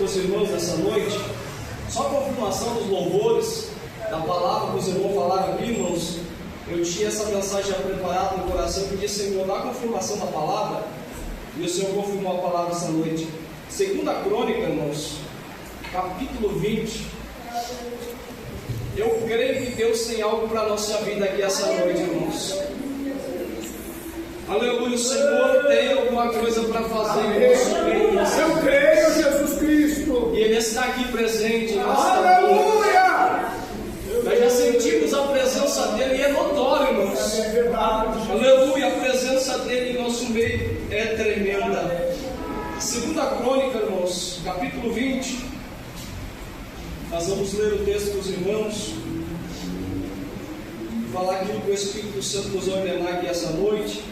os irmãos nessa noite, só a confirmação dos louvores, da palavra que os irmãos falaram aqui, irmãos. Eu tinha essa mensagem já preparada no coração, eu pedi, Senhor, dá a confirmação da palavra, e o Senhor confirmou a palavra essa noite. Segunda Crônica, irmãos, capítulo 20. Eu creio que Deus tem algo para a nossa vida aqui essa noite, irmãos. Aleluia, o Senhor tem alguma coisa para fazer em nosso meio. Eu creio, Jesus Cristo. E Ele está aqui presente em nossa vida. Aleluia! Nós já sentimos a presença dEle e é notório, irmãos. É verdade. Aleluia, a presença dEle em nosso meio é tremenda. Segunda Crônica, irmãos, capítulo 20. Nós vamos ler o texto dos irmãos, falar aquilo que o Espírito Santo nos vai ordenar aqui essa noite,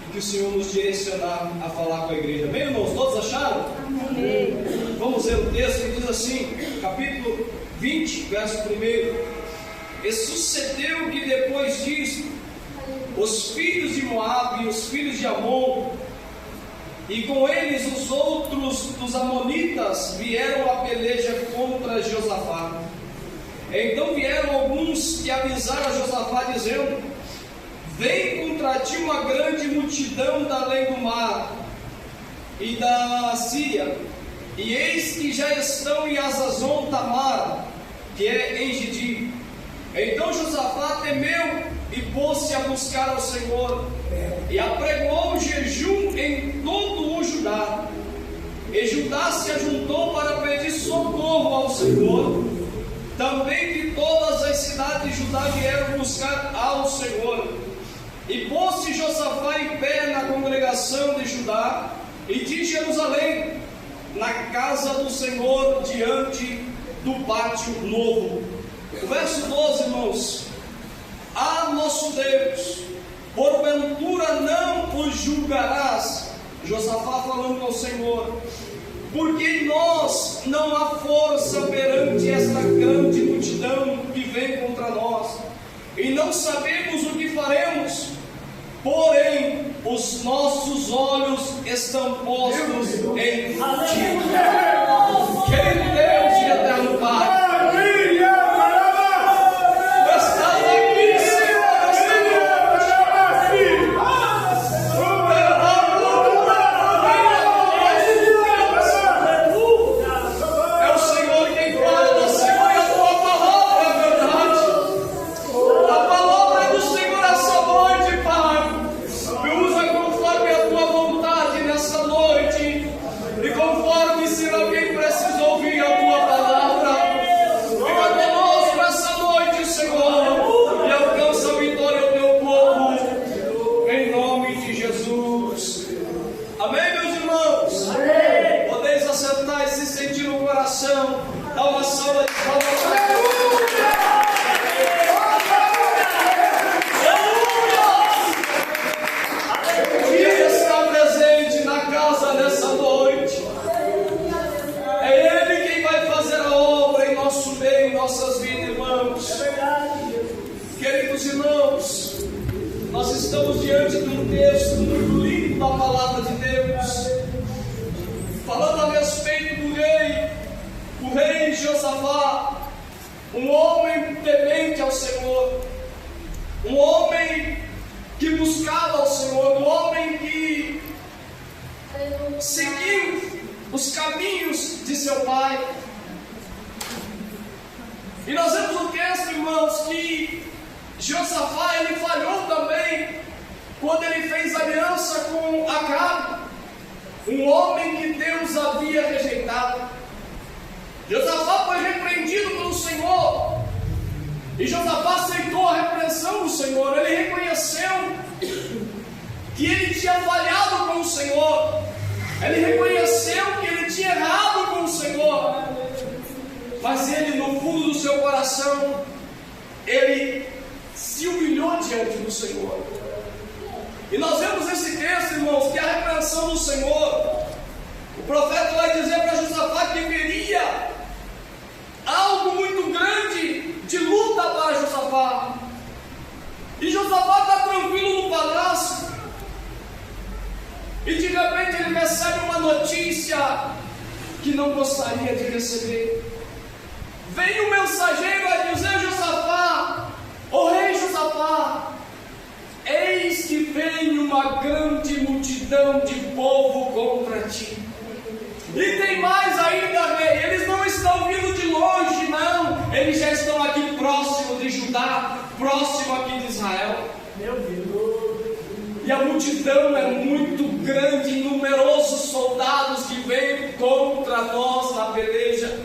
e que o Senhor nos direcionar a falar com a igreja. Bem, irmãos, todos acharam? Amém. Vamos ler o texto, ele diz assim, capítulo 20, verso 1. E sucedeu que depois disso, os filhos de Moabe e os filhos de Amon, e com eles os outros dos amonitas, vieram a peleja contra Josafá. Então vieram alguns que avisaram a Josafá, dizendo: vem contra ti uma grande multidão da além do mar e da Síria, e eis que já estão em Hazazon Tamar, que é em Gedi. Então Josafá temeu e pôs-se a buscar ao Senhor, e apregou jejum em todo o Judá. E Judá se ajuntou para pedir socorro ao Senhor. Também de todas as cidades de Judá vieram buscar ao Senhor. E pôs-se Josafá em pé na congregação de Judá e de Jerusalém, na casa do Senhor, diante do pátio novo. O verso 12, irmãos: ah, nosso Deus, porventura não os julgarás? Josafá falando ao Senhor: porque em nós não há força perante esta grande multidão que vem contra nós, e não sabemos o que faremos, porém os nossos olhos estão postos em ti. Querido Deus e eterno Pai, dá uma salva de palmas. Ele está presente na casa nessa noite. É Ele quem vai fazer a obra em nosso meio, em nossas vidas, irmãos. Queridos irmãos, nós estamos diante de um texto muito lindo da palavra de Deus, falando a respeito do rei. O rei Josafá, um homem temente ao Senhor, um homem que buscava ao Senhor, um homem que seguiu os caminhos de seu pai. E nós vemos no texto, irmãos, que Josafá, ele falhou também quando ele fez aliança com Acabe, um homem que Deus havia rejeitado. Josafá foi repreendido pelo Senhor, e Josafá aceitou a repreensão do Senhor. Ele reconheceu que ele tinha falhado com o Senhor, ele reconheceu que ele tinha errado com o Senhor, mas ele, no fundo do seu coração, ele se humilhou diante do Senhor. E nós vemos nesse texto, irmãos, que a repreensão do Senhor, o profeta vai dizer para Josafá que viria algo muito grande de luta para Josafá. E Josafá está tranquilo no palácio, e de repente ele recebe uma notícia notícia que não gostaria de receber. Veio um mensageiro a dizer: Josafá, ó rei Josafá, eis que vem uma grande multidão de povo contra ti. E tem mais ainda, rei, eles não estão vindo de longe, não, eles já estão aqui próximo de Judá, próximo aqui de Israel. Meu Deus. E a multidão é muito grande, numerosos soldados que vêm contra nós na peleja.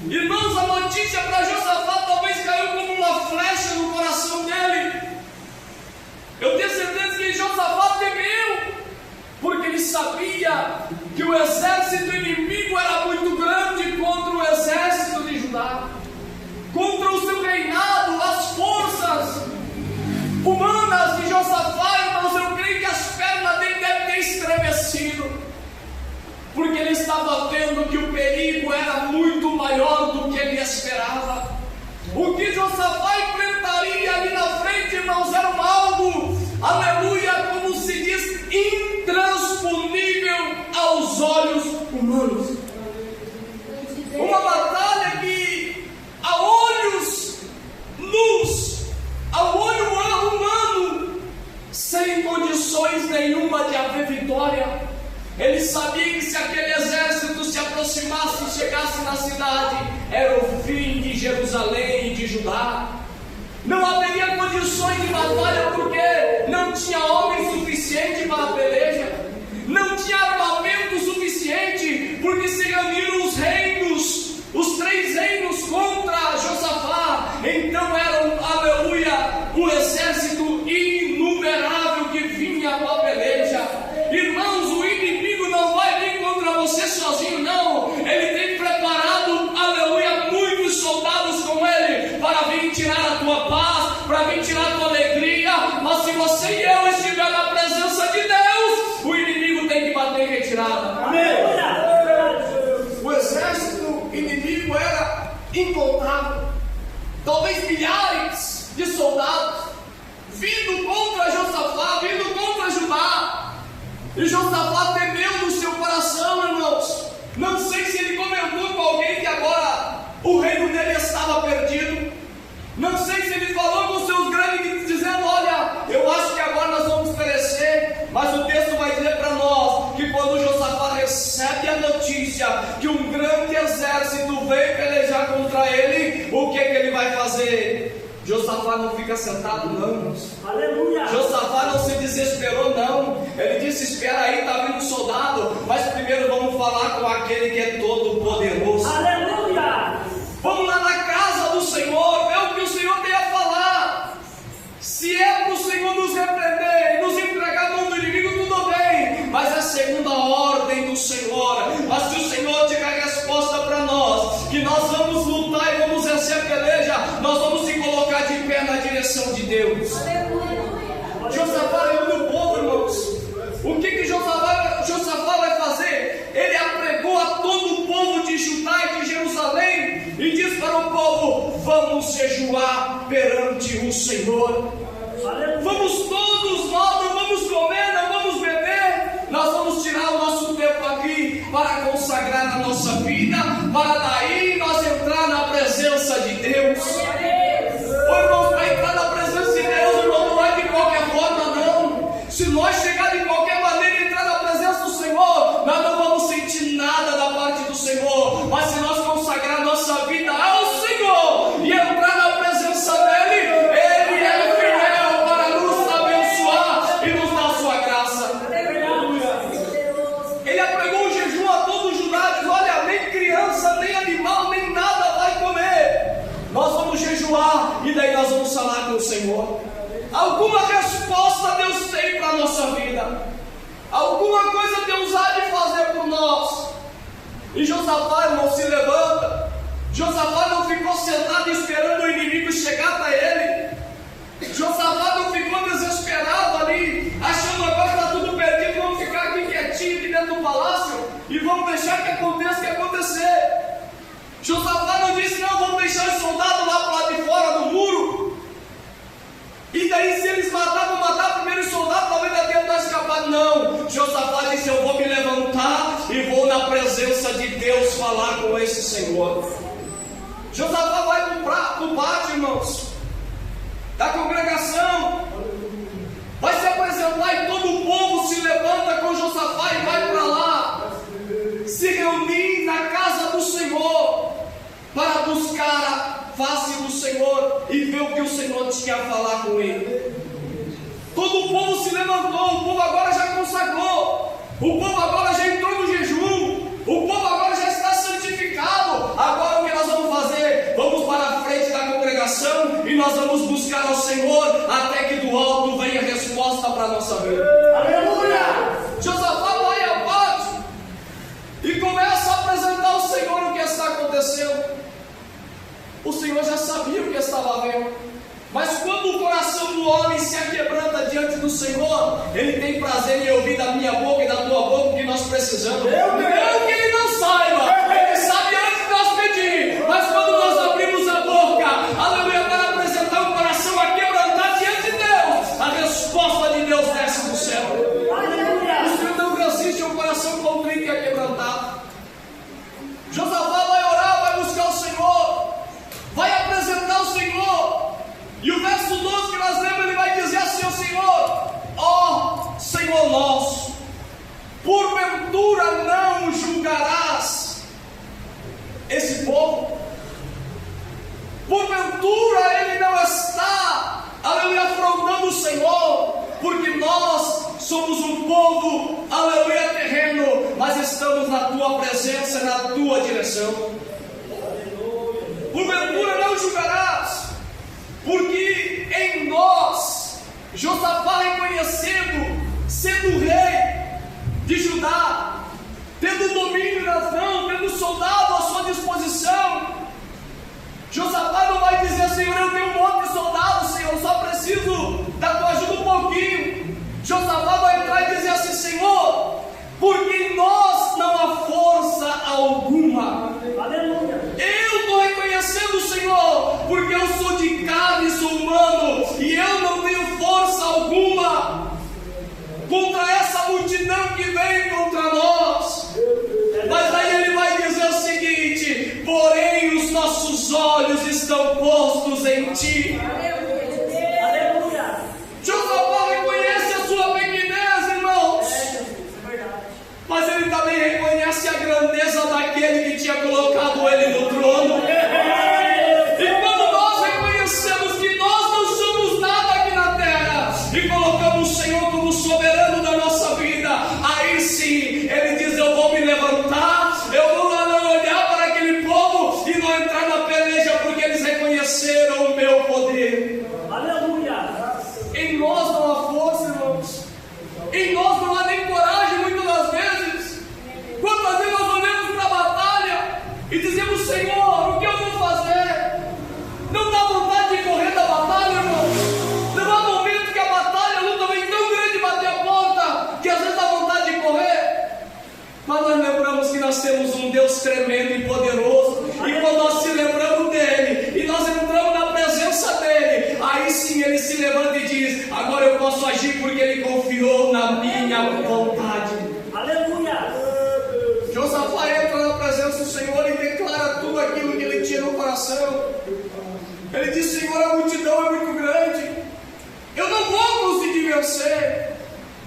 Irmãos, a notícia para Josafá talvez caiu como uma flecha no coração dele. Eu tenho certeza que Josafá temeu, porque ele sabia que o exército inimigo era muito grande contra o exército de Judá, contra o seu reinado, as forças humanas de Josafá. Irmãos, eu creio que as pernas dele devem ter estremecido, porque ele estava vendo que o perigo era muito maior do que ele esperava. O que Josafá enfrentaria ali na frente, irmãos, era algo, aleluia, como se diz, intransponível aos olhos humanos. Uma batalha que a olhos nus, ao olho humano, sem condições nenhuma de haver vitória. Ele sabia que se aquele exército se aproximasse e chegasse na cidade, era o fim de Jerusalém e de Judá. Não haveria condições de batalha, porque não tinha homem suficiente para a peleja, não tinha armamento suficiente, porque se reuniram os reinos, os 3 reinos contra Josafá. Então era, aleluia, um exército inumerável que vinha para a peleja. Irmãos, o inimigo não vai vir contra você sozinho, não. Ele tem preparado, aleluia, muitos soldados com ele para vir tirar a tua paz, para vir tirar a tua alegria. Mas se você e eu estiver na presença de Deus, o inimigo tem que bater em retirada. Amém. O exército inimigo era incontável, talvez milhares de soldados vindo contra Josafá, vindo contra Judá. E Josafá temeu no seu coração, irmãos. Não sei se ele comentou com alguém que agora o reino dele estava perdido. Não sei se ele falou com seus grandes, dizendo: olha, eu acho que agora nós vamos perecer. Mas o texto vai dizer para nós que quando Josafá recebe a notícia que um grande exército veio pelejar contra ele, o que ele vai fazer? Josafá não fica sentado, não, irmãos. Aleluia. Josafá não se desesperou, não. Ele disse: espera aí, está vindo um soldado, mas primeiro vamos falar com aquele que é todo poderoso. Aleluia. Vamos lá na casa do Senhor, ver o que o Senhor tem a falar. Se é para o Senhor nos repreender e nos entregar a mão do inimigo, tudo bem, mas é a segunda ordem do Senhor. Mas se o Senhor tiver resposta para nós, que nós vamos lutar e vamos vencer a peleja, nós vamos se colocar de pé na direção de Deus. Josafá reuniu o povo, irmãos. O que Josafá vai fazer? Ele apregou a todo o povo de Judá e de Jerusalém e diz para o povo: vamos jejuar perante o Senhor. Vamos todos nós, não vamos comer, não vamos beber. Nós vamos tirar o nosso tempo aqui para consagrar a nossa vida, para daí nós entrar na presença de Deus. Irmãos, para entrar na presença de Deus, irmão, não é de qualquer forma, não. Se nós chegar de qualquer maneira e entrar na presença do Senhor, nós não vamos sentir nada da parte do Senhor. Mas se nós consagrar nossa vida ao Senhor e entrar na presença dEle, Ele é fiel para nos abençoar e nos dar sua graça. Ele apregou o jejum a todo Judá, diz: olha, nem criança, nem animal, nem nada vai comer. Nós vamos jejuar e daí nós vamos falar com o Senhor. Alguma resposta Deus tem para a nossa vida. Alguma coisa Deus há de fazer por nós. E Josafá, irmão, se levanta. Josafá não ficou sentado esperando o inimigo chegar para ele. Josafá não ficou desesperado ali, achando agora está tudo perdido, vamos ficar aqui quietinho aqui dentro do palácio e vamos deixar que aconteça o que acontecer. Josafá não disse: não, vamos deixar os soldados lá para lá de fora do muro. E daí, se eles matar primeiro os soldados, talvez daqui tentar escapar. Não, Josafá disse: eu vou me levantar e vou na presença de Deus falar com esse Senhor. Josafá vai para o pátio, irmãos, da congregação, vai se apresentar e todo o povo se levanta com Josafá e vai para lá, se reunir na casa do Senhor, para buscar a face do Senhor e ver o que o Senhor tinha a falar com ele. Todo o povo se levantou, o povo agora já consagrou, o povo agora já entrou no jejum, o povo agora já está santificado. Agora o que nós vamos fazer? Vamos para a frente da congregação e nós vamos buscar ao Senhor até que do alto venha a resposta para a nossa vida. Aleluia! Josafá vai ao pátio e começa a apresentar ao Senhor o que está acontecendo. O Senhor já sabia o que estava vendo. Mas quando o coração do homem se aquebranta diante do Senhor, Ele tem prazer em ouvir da minha boca e da tua boca o que nós precisamos. Não que Ele não saiba, Ele sabe antes de nós pedir. Mas quando nós abrimos a boca, aleluia, para apresentar um coração aquebrantado diante de Deus, a resposta de Deus desce do céu. O Senhor não resiste a um coração contrito e aquebrantado. Josafá vai orar, vai buscar o Senhor, vai apresentar o Senhor. E o verso 12 que nós lemos, ele vai dizer assim ao Senhor: ó Senhor nosso, porventura não julgarás esse povo? Porventura ele não está, aleluia, afrontando o Senhor, porque nós somos um povo, aleluia, terreno, mas estamos na tua presença, na tua direção. Porventura não julgarás, porque em nós, Josafá reconhecendo, sendo rei de Judá, tendo domínio nas mãos, tendo soldado à sua disposição, Josafá não vai dizer: Senhor, eu tenho um monte de soldados, Senhor, eu só preciso da tua ajuda um pouquinho. Josafá vai entrar e dizer assim: Senhor, porque em nós não há força alguma. Aleluia! Eu estou reconhecendo, Senhor, porque eu sou de carne, sou humano, e eu não tenho força alguma contra essa multidão que vem contra nós. Mas aí ele vai dizer o seguinte: porém os nossos olhos estão postos em ti. Aleluia! Josafá reconhece a sua pequenez, irmãos, mas ele também reconhece a grandeza daquele que tinha colocado ele no trono. E quando nós reconhecemos que nós não somos nada aqui na terra e colocamos o Senhor como soberano da nossa vida, aí sim ele diz: eu vou me levantar, eu vou olhar para aquele povo e não entrar na peleja, porque eles reconheceram o meu poder. Aleluia! Em nós não há força, irmãos. Em nós não há nem coragem, muitas das vezes. Quantas vezes nós olhamos para a batalha e dizemos: Senhor, o que eu vou fazer? Não dá vontade de correr da batalha, irmão. Não há momento que a batalha, a luta vem tão grande bater a porta, que às vezes dá vontade de correr. Mas nós lembramos que nós temos um Deus tremendo e poderoso. E quando nós se lembramos dele, e nós entramos na presença dele, aí sim ele se levanta e diz: agora eu posso agir porque ele confiou na minha vontade. Aleluia! Josafá entra na presença do Senhor e declara tudo aquilo que ele tinha no coração. Ele diz: Senhor, a multidão é muito grande, eu não vou conseguir vencer.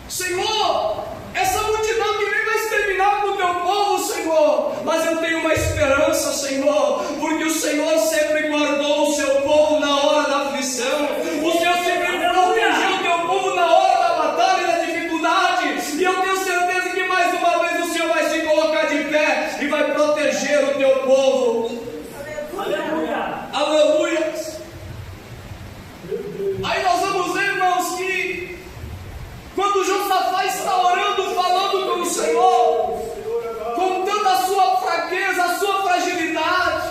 Senhor, essa multidão que vem vai exterminar com o teu povo, Senhor. Mas eu tenho uma esperança, Senhor, porque o Senhor sempre guardou o seu povo na hora da aflição. O Senhor sempre protegeu o teu povo na hora da batalha e da dificuldade. E eu tenho certeza que mais uma vez o Senhor vai se colocar de pé e vai proteger o teu povo. Aleluia! Aleluia! Aí nós vamos ver, irmãos, que quando Josafá está orando, falando com o Senhor, contando a sua fraqueza, a sua fragilidade,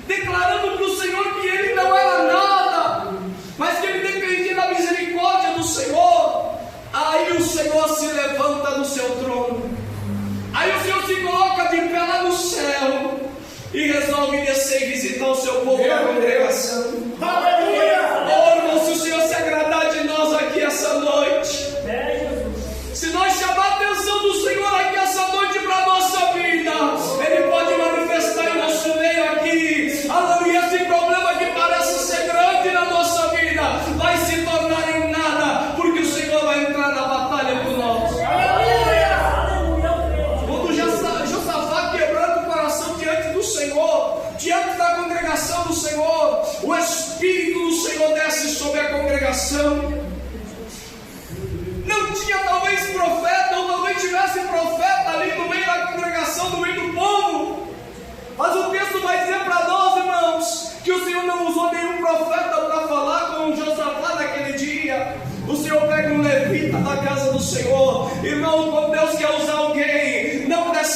declarando para o Senhor que ele não era nada, mas que ele dependia da misericórdia do Senhor, aí o Senhor se levanta do seu trono, aí o Senhor se coloca de pé lá no céu e resolve descer e visitar o seu povo na congregação. Aleluia! Oh, irmão, se o Senhor se agradar de nós aqui essa noite, se nós chamar a atenção do Senhor aqui essa noite para a nossa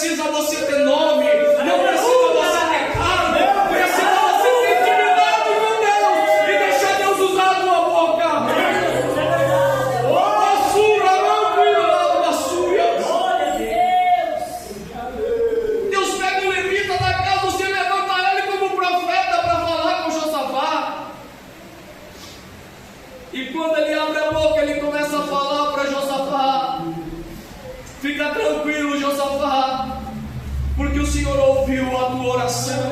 precisa você ter nome, não precisa você ter cargo, precisa você ter intimidade com Deus e deixar Deus usar a tua boca. Basura, não cuida da basura. Deus pega o levita da casa, você levanta ele como profeta para falar com Josafá. E quando ele abre a boca, ele começa a falar para Josafá: fica tranquilo, Josafá, porque o Senhor ouviu a tua oração.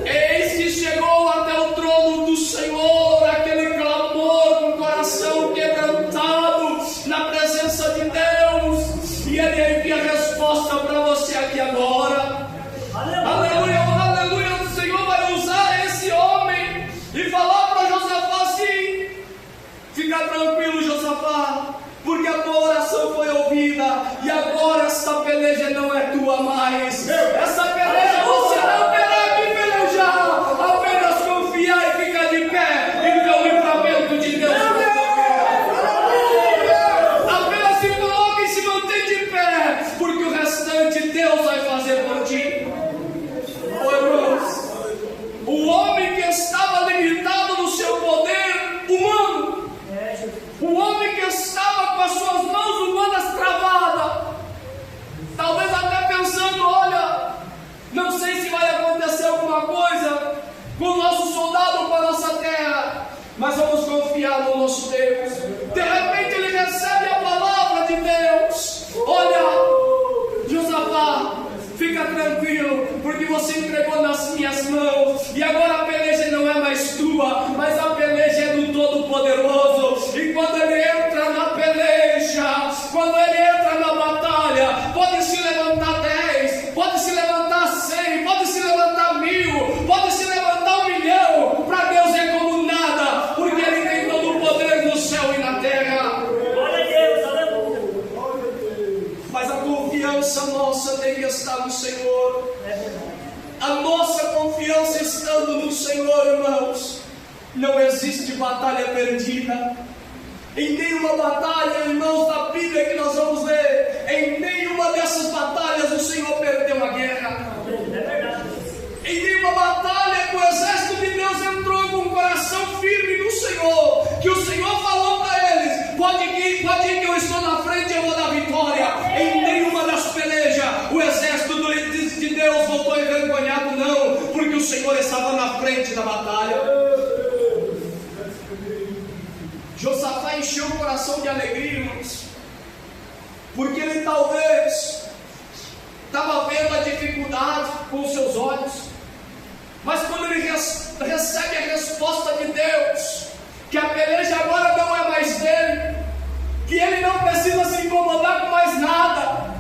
Eis que chegou até o trono do Senhor aquele clamor com o coração quebrantado na presença de Deus, e Ele envia a resposta para você aqui agora. Aleluia, aleluia. O Senhor vai usar esse homem e falar para Josafá assim: fica tranquilo, Josafá, porque a tua oração foi ouvida, e agora essa peleja não é tua mais. Essa peleja você não terá que pelejar, apenas confiar e ficar de pé e ver o livramento de Deus. Apenas se coloque e se mantém de pé, porque o restante Deus vai fazer por ti. Oh, irmãos, o homem que estava limitado no seu poder humano, o homem que estava com as suas mãos humanas travadas, talvez até pensando: olha, não sei se vai acontecer alguma coisa com o nosso soldado, com a nossa terra, mas vamos confiar no nosso Deus. De repente ele recebe a palavra de Deus: olha, Josafá, fica tranquilo, porque você entregou nas minhas mãos, e agora a peleja não é mais tua, mas a peleja é do Todo-Poderoso. E quando ele entra na peleja, quando ele entra na batalha, pode se levantar 10, pode se levantar 100, pode se levantar 1000, pode se levantar 1 milhão, para Deus é como nada, porque Ele tem todo o poder no céu e na terra. Glória a Deus, aleluia. Mas a confiança nossa tem que estar no Senhor. A nossa confiança estando no Senhor, irmãos, não existe batalha perdida. Em nenhuma batalha, irmãos, da Bíblia que nós vamos ler, em nenhuma dessas batalhas o Senhor perdeu a guerra. Em nenhuma batalha que o exército de Deus entrou com o coração firme no Senhor, que o Senhor falou para eles: pode ir que eu estou na frente e eu vou dar vitória. Em nenhuma das pelejas o exército de Deus voltou envergonhado, não, porque o Senhor estava na frente da batalha. Josafá encheu o coração de alegria, irmãos, porque ele talvez estava vendo a dificuldade com os seus olhos, mas quando ele recebe a resposta de Deus, que a peleja agora não é mais dele, que ele não precisa se incomodar com mais nada,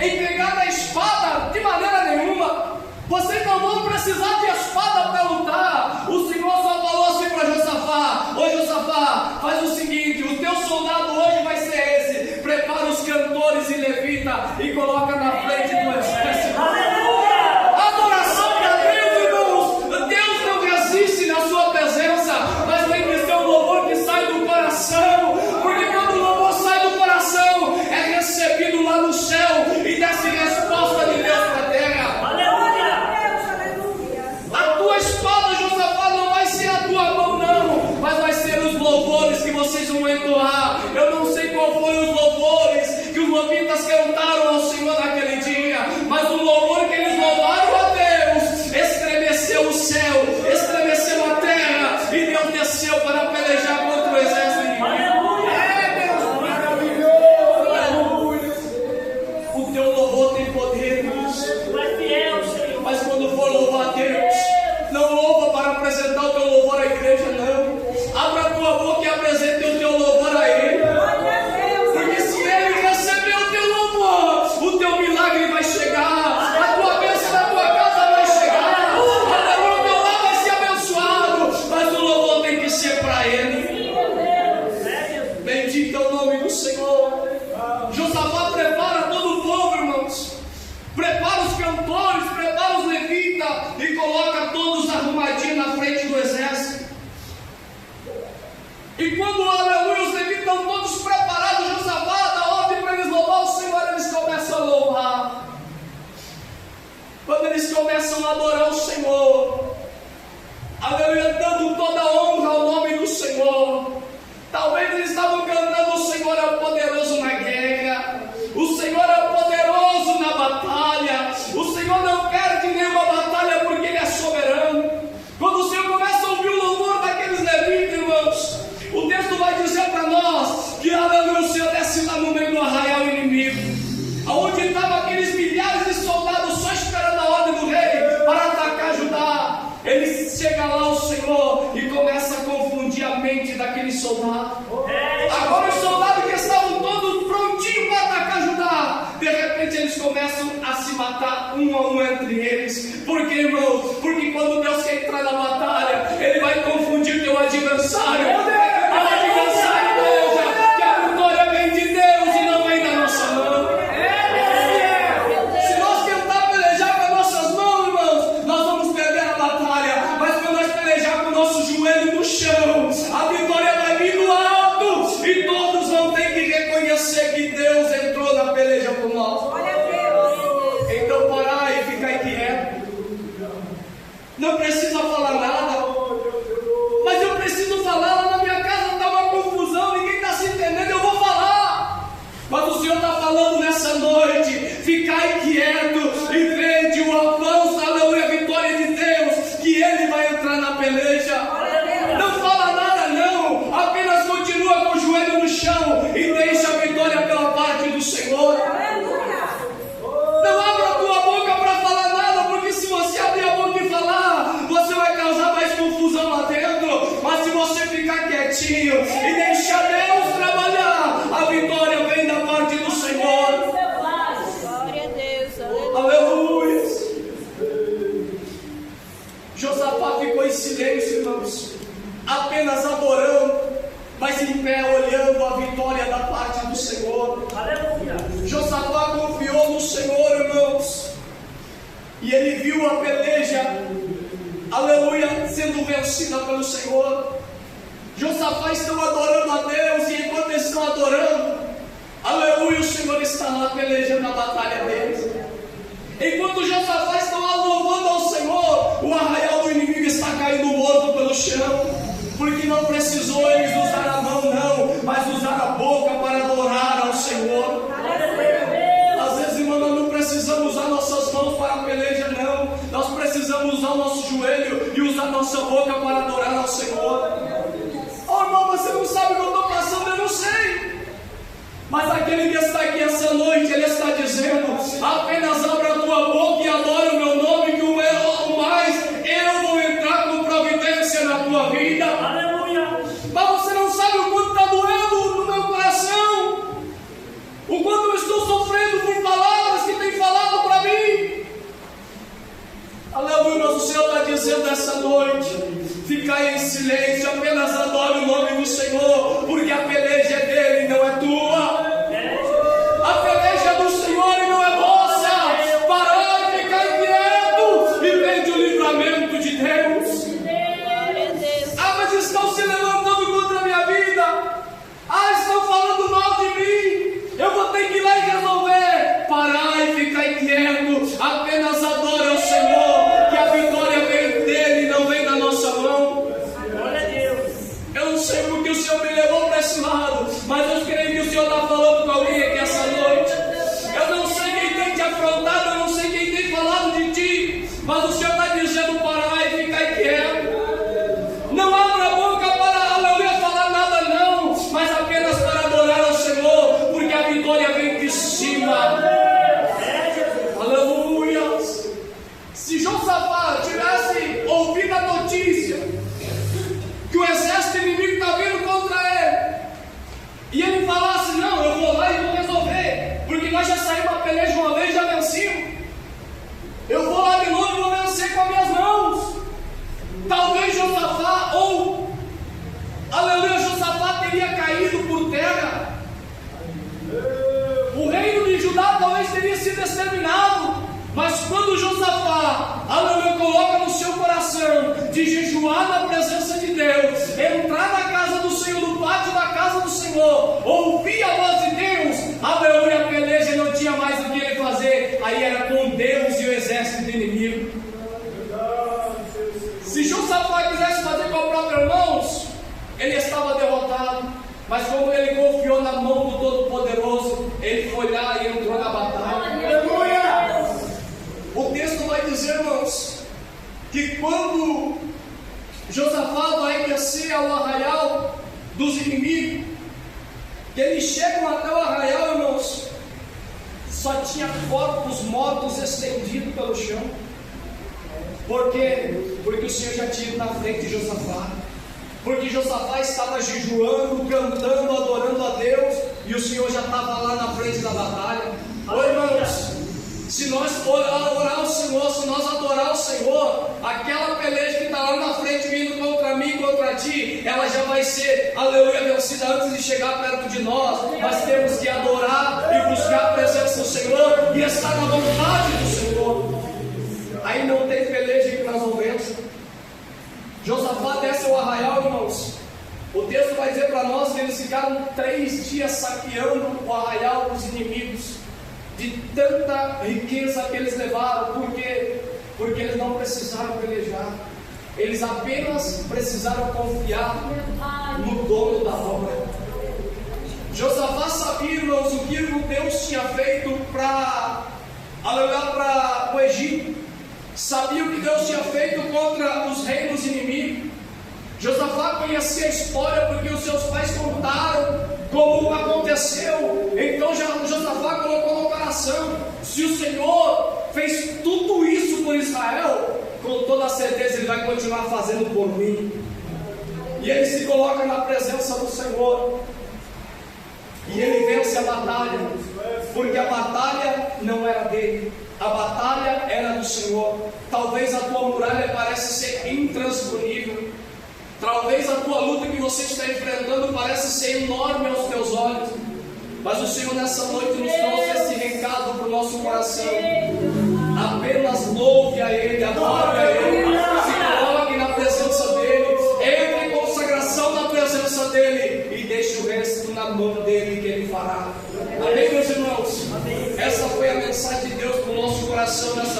em pegar na espada de maneira nenhuma. Vocês não vão precisar de espada para lutar. O Senhor só falou assim para Josafá: ô Josafá, faz o seguinte, o teu soldado hoje vai ser esse, prepara os cantores e levita e coloca na frente do exército. Adoração a Deus, irmãos. Deus não resiste na sua presença, mas tem que ser um louvor que sai do coração, porque quando o louvor sai do coração, é recebido lá no céu e desce resposta de Deus para a terra. A tua espada, Josafá, não vai ser a tua mão, não, mas vai ser os louvores que vocês vão entoar. Eu não sei qual foram os louvores que os levitas cantaram ao Senhor naquele dia, mas o louvor que eles louvaram a Deus estremeceu o céu, estremeceu a terra, e Deus desceu para pelejar contra o exército inimigo. O teu louvor tem poder, Deus. Mas quando for louvar a Deus, não louva para apresentar o teu louvor à igreja, não. Abra a tua boca e apresente o teu louvor a Ele. Porque se Ele receber o teu louvor, o teu milagre vai chegar, a tua bênção na tua casa vai chegar, o teu lar vai ser abençoado, mas o louvor tem que ser para Ele. Bendito é o nome do Senhor. Josafá prepara todo o povo, irmãos. Prepara os cantores, prepara os levitas e coloca todos arrumadinhos na frente do exército. E quando, aleluia, os levitas estão todos preparados, Josafá dá ordem para eles louvar o Senhor, eles começam a louvar. começam a adorar o Senhor, aleluia, dando toda a honra ao nome do Senhor. Talvez eles estavam cantando: o Senhor é poderoso na guerra, o Senhor é poderoso na batalha, o Senhor não perde nenhuma batalha porque Ele é soberano. Quando o Senhor começa a ouvir o louvor daqueles levitas, irmãos, o texto vai dizer para nós que, aleluia, o Senhor desce lá no meio do arraial inimigo, aonde estavam aqueles milhares de soldados só esperando a ordem do rei para atacar Judá. Ele chega lá, o Senhor, e começa a confundir a mente daqueles soldados. Agora os soldados que estavam todos prontinhos para atacar Judá, de repente eles começam a se matar um a um entre eles. Por quê, irmãos? Porque quando Deus quer entrar na batalha, Ele vai confundir teu adversário. O adversário veja que a vitória vem de Deus e não vem da nossa mão. Se nós tentar pelejar com as nossas mãos, irmãos, nós vamos perder a batalha. Mas quando nós pelejar com o nosso joelho no chão, a vitória vai vir no alto e todos vão ter que reconhecer que Deus entrou na peleja por nós. Então parar e ficar quieto. Não precisa falar nada. Mas eu preciso falar. Lá na minha casa está uma confusão, ninguém está se entendendo, eu vou falar. Mas o Senhor está falando nessa noite: ficai quieto e vede o avanço, aleluia, a vitória de Deus, que Ele vai entrar na peleja. Não fala nada não, apenas continua com o joelho no chão e deixa a vitória pela parte do Senhor. Não abra a tua boca para falar nada, porque se você abrir a boca e falar, você vai causar mais confusão lá dentro. Mas se você ficar quietinho e deixar Deus trabalhar, a vitória vem da parte do Senhor. Glória a Deus. Aleluia. Josafá ficou em silêncio, irmãos, apenas adorando, mas em pé, olhando a vitória da parte do Senhor. Aleluia. Josafá confiou no Senhor, irmãos, e ele viu a peleja, aleluia, sendo vencida pelo Senhor. Josafá estão adorando a Deus, e enquanto eles estão adorando, aleluia, o Senhor está lá pelejando a batalha deles. Enquanto Josafá está lá louvando ao Senhor, o arraial do inimigo está caindo morto pelo chão, porque não precisou eles usar a mão não, mas usar a boca para adorar ao Senhor. Às vezes, irmão, nós não precisamos usar nossas mãos para a peleja não, nós precisamos usar o nosso joelho e usar nossa boca para adorar ao Senhor. Oh, irmão, você não sabe o que eu estou passando, eu não sei. Mas aquele que está aqui essa noite, ele está dizendo: apenas abra a tua boca e adore o meu nome, que o mais eu vou entrar com providência na tua vida. Aleluia. Mas você não sabe o quanto está doendo no meu coração, o quanto eu estou sofrendo por palavras que tem falado para mim. Aleluia, mas o Senhor está dizendo essa noite: ficai em silêncio, apenas adore o nome do Senhor, porque a peleja é dele e não é tua. A peleja é do Senhor e não é vossa. Parai e ficai quieto e vede o livramento de Deus. Ah, mas estão se levantando contra a minha vida. Ah, estão falando mal de mim. Eu vou ter que ir lá e resolver. Parai e ficai quieto, apenas adore ao Senhor, que a vitória vem dele e não vem da nossa mão. Glória a Deus. Eu não sei porque o Senhor me levou para esse lado, mas eu creio que o Senhor está falando com alguém aqui essa noite. Eu não sei quem tem te afrontado, eu não sei quem tem falado de ti, mas o Senhor está dizendo: parar e ficar quieto. Não abra a boca para, aleluia, falar nada não, mas apenas para adorar ao Senhor, porque a vitória vem de cima. Aleluia. Se Josafá tivesse ouvido a notícia que o exército inimigo está vindo contra ele, e ele falasse: não, eu vou lá e vou resolver, porque nós já saímos a peleja uma vez, já vencimos, eu vou lá de novo e vou vencer com as minhas mãos. Talvez Josafá, aleluia, Josafá teria caído por terra, o reino de Judá talvez teria sido exterminado. Mas quando Josafá, aleluia, coloca no seu coração de jejuar na presença de Deus, entrar na casa do Senhor, no pátio da casa do Senhor, ouvir a voz de Deus, aleluia, a peleja não tinha mais o que ele fazer, aí era com Deus e o exército exército do inimigo. Se Josafá quisesse fazer com a própria mãos, ele estava derrotado. Mas como ele confiou na mão do Todo-Poderoso, ele foi lá e entrou na batalha. Aleluia! O texto vai dizer, irmãos, que quando Josafá vai descer ao arraial dos inimigos, que eles chegam até o arraial, irmãos, só tinha corpos mortos estendidos pelo chão. Por quê? Porque o Senhor já tinha ido na frente de Josafá. Porque Josafá estava jejuando, cantando, adorando a Deus, e o Senhor já estava lá na frente da batalha. Ô irmãos, se nós orar ao Senhor, se nós adorar o Senhor, aquela peleja que está lá na frente vindo contra mim, contra ti, ela já vai ser, aleluia, vencida antes de chegar perto de nós. Nós temos que adorar e buscar a presença do Senhor e estar na vontade do Senhor. Aí não tem peleja que nós não vençamos. Josafá desce ao arraial, irmãos. O texto vai dizer para nós que eles ficaram 3 dias saqueando o arraial dos inimigos, de tanta riqueza que eles levaram. Por quê? Porque eles não precisaram pelejar, eles apenas precisaram confiar no dono da obra. Josafá sabia, irmãos, o que Deus tinha feito para o Egito. Sabia o que Deus tinha feito contra os reinos inimigos. Josafá conhecia a história porque os seus pais contaram como aconteceu. Então Josafá colocou no coração: se o Senhor fez tudo isso por Israel, com toda certeza Ele vai continuar fazendo por mim. E ele se coloca na presença do Senhor, e ele vence a batalha, porque a batalha não era dele, a batalha era do Senhor. Talvez a tua muralha pareça ser intransponível, talvez a tua luta que você está enfrentando pareça ser enorme aos teus olhos, mas o Senhor nessa noite nos trouxe esse recado para o nosso coração: apenas louve a Ele, adore a Ele, se coloque na presença dEle, entre em consagração na presença dEle e deixe o resto na mão dEle, que Ele fará. Amém, meus irmãos? Essa foi a mensagem de Deus para o nosso coração nessa